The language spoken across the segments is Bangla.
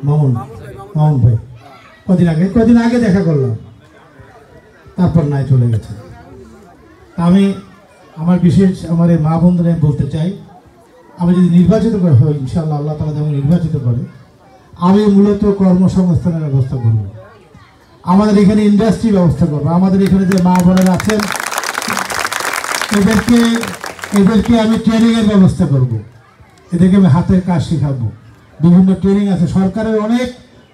মামুন ভাই কদিন আগে দেখা করলাম, তারপর নাই চলে গেছে। আমি আমার এই মা বন্ধুরা বলতে চাই, আমি যদি নির্বাচিত হই ইনশাআল্লাহ, আল্লাহ তাআলা যেমন নির্বাচিত করে, আমি মূলত কর্মসংস্থানের ব্যবস্থা করব, আমাদের এখানে ইন্ডাস্ট্রি ব্যবস্থা করবো, আমাদের এখানে যে মা বোনেরা আছেন এদেরকে আমি ট্রেনিংয়ের ব্যবস্থা করব, এদেরকে আমি হাতের কাজ শেখাবো, বিভিন্ন ট্রেনিং আছে, সরকারের অনেক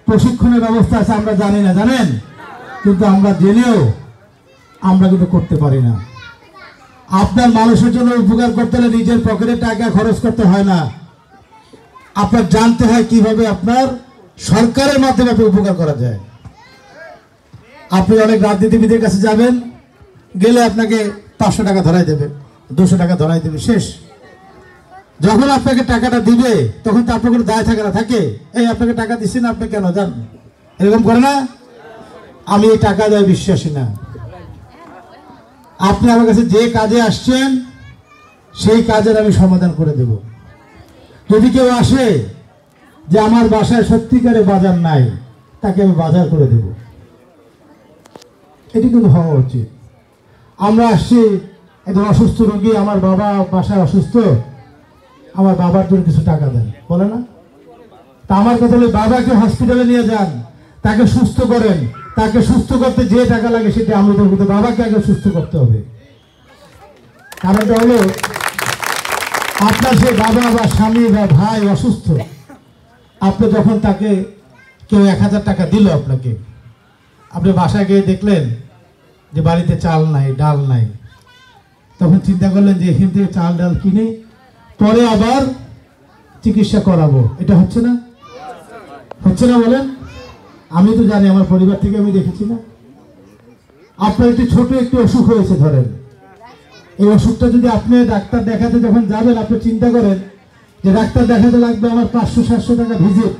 প্রশিক্ষণের ব্যবস্থা আছে, আমরা জানি না, জানেন, কিন্তু আমরা জেনেও আমরা কিন্তু করতে পারি না। আপনার মানুষের জন্য উপকার করতে হলে নিজের পকেটে টাকা খরচ করতে হয় না, আপনার জানতে হয় কিভাবে আপনার সরকারের মাধ্যমে উপকার করা যায়। আপনি অনেক রাজনীতিবিদের কাছে যাবেন, গেলে আপনাকে 500 টাকা ধরাই দেবে, 200 টাকা ধরাই দেবে, শেষ। যখন আপনাকে টাকাটা দিবে তখন তো আপনার কোনো দায় থাকে না, থাকে এই আপনাকে টাকা দিচ্ছি না, আপনি কেন যান, এরকম করে না। আমি এই টাকা দেয় বিশ্বাসী না। আপনি আমার কাছে যে কাজে আসছেন সেই কাজের আমি সমাধান করে দেব। যদি কেউ আসে যে আমার বাসায় সত্যিকারে বাজার নাই, তাকে আমি বাজার করে দেব, এটি কিন্তু হওয়া উচিত। আমরা আসছি, একজন অসুস্থ রোগী, আমার বাবা বাসায় অসুস্থ, আমার বাবার জন্য কিছু টাকা দেন, বলে না? তা আমার কথা হলো, বাবাকে হসপিটালে নিয়ে যান, তাকে সুস্থ করেন, তাকে সুস্থ করতে যে টাকা লাগে সেটা আমি দেবো, কিন্তু বাবাকে আগে সুস্থ করতে হবে। কারণটা হলো, আপনার সেই বাবা বা স্বামী বা ভাই অসুস্থ, আপনি যখন তাকে কেউ 1000 টাকা দিল আপনাকে, আপনি বাসায় গিয়ে দেখলেন যে বাড়িতে চাল নাই, ডাল নাই, তখন চিন্তা করলেন যে এখান থেকে চাল ডাল কিনে পরে আবার চিকিৎসা করাবো, এটা হচ্ছে না? হচ্ছে না বলেন? আমি তো জানি, আমার পরিবার থেকে আমি দেখেছি না। আপনার একটি ছোট একটি অসুখ হয়েছে ধরেন, এই অসুখটা যদি আপনি ডাক্তার দেখাতে যখন যাবেন, আপনি চিন্তা করেন যে ডাক্তার দেখাতে লাগবে আমার 500-700 টাকা ভিজিট,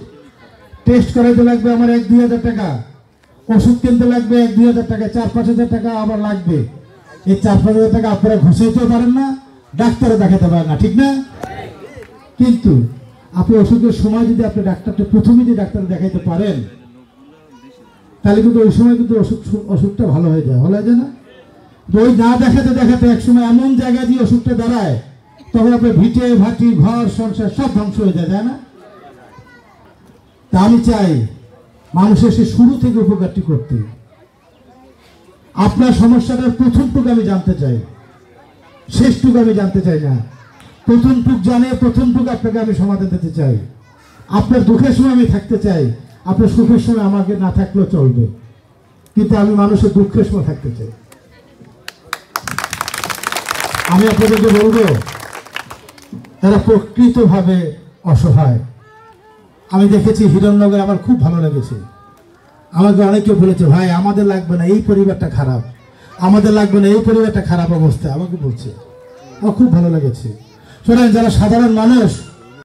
টেস্ট করাতে লাগবে আমার 1-2 হাজার টাকা, ওষুধ কিনতে লাগবে 1-2 হাজার টাকা, 4-5 হাজার টাকা আবার লাগবে। এই 4-5 হাজার টাকা আপনারা ঘুষাইতেও পারেন না, ডাক্তারও দেখাতে পারেন না, ঠিক না? কিন্তু আপনি অসুখের সময় যদি আপনি ডাক্তারটা প্রথমে যে ডাক্তার দেখাইতে পারেন, তাহলে কিন্তু ওই সময় কিন্তু অসুখটা ভালো হয়ে যায়, না? ওই না দেখাতে দেখাতে একসময় এমন জায়গায় দিয়ে অসুখটা দাঁড়ায়, তখন আপনার ভিটে ভাটি ঘর সংসার সব ধ্বংস হয়ে যায়, তাই না? তা আমি চাই মানুষের সে শুরু থেকে উপকারটি করতে। আপনার সমস্যাটার প্রথমটুকু আমি জানতে চাই, শেষটুকু আমি জানতে চাই না। প্রথমটুক জানে, প্রথমটুকু আপনাকে আমি সমাধান দিতে চাই। আপনার দুঃখের সময় আমি থাকতে চাই, আপনার সুখের সময় আমাকে না থাকলেও চলবে, কিন্তু আমি মানুষের দুঃখের সময় থাকতে চাই। আমি আপনাদেরকে বলবো, এরা প্রকৃতভাবে অসহায়। আমি দেখেছি হিরণনগরে, আমার খুব ভালো লেগেছে। আমাকে অনেকে বলেছে, ভাই আমাদের লাগবে না, এই পরিবারটা খারাপ, আমাদের লাগবে না, এই পরিবারটা খারাপ অবস্থা, আমাকে বলছে, আমার খুব ভালো লেগেছে। শোনেন, যারা সাধারণ মানুষ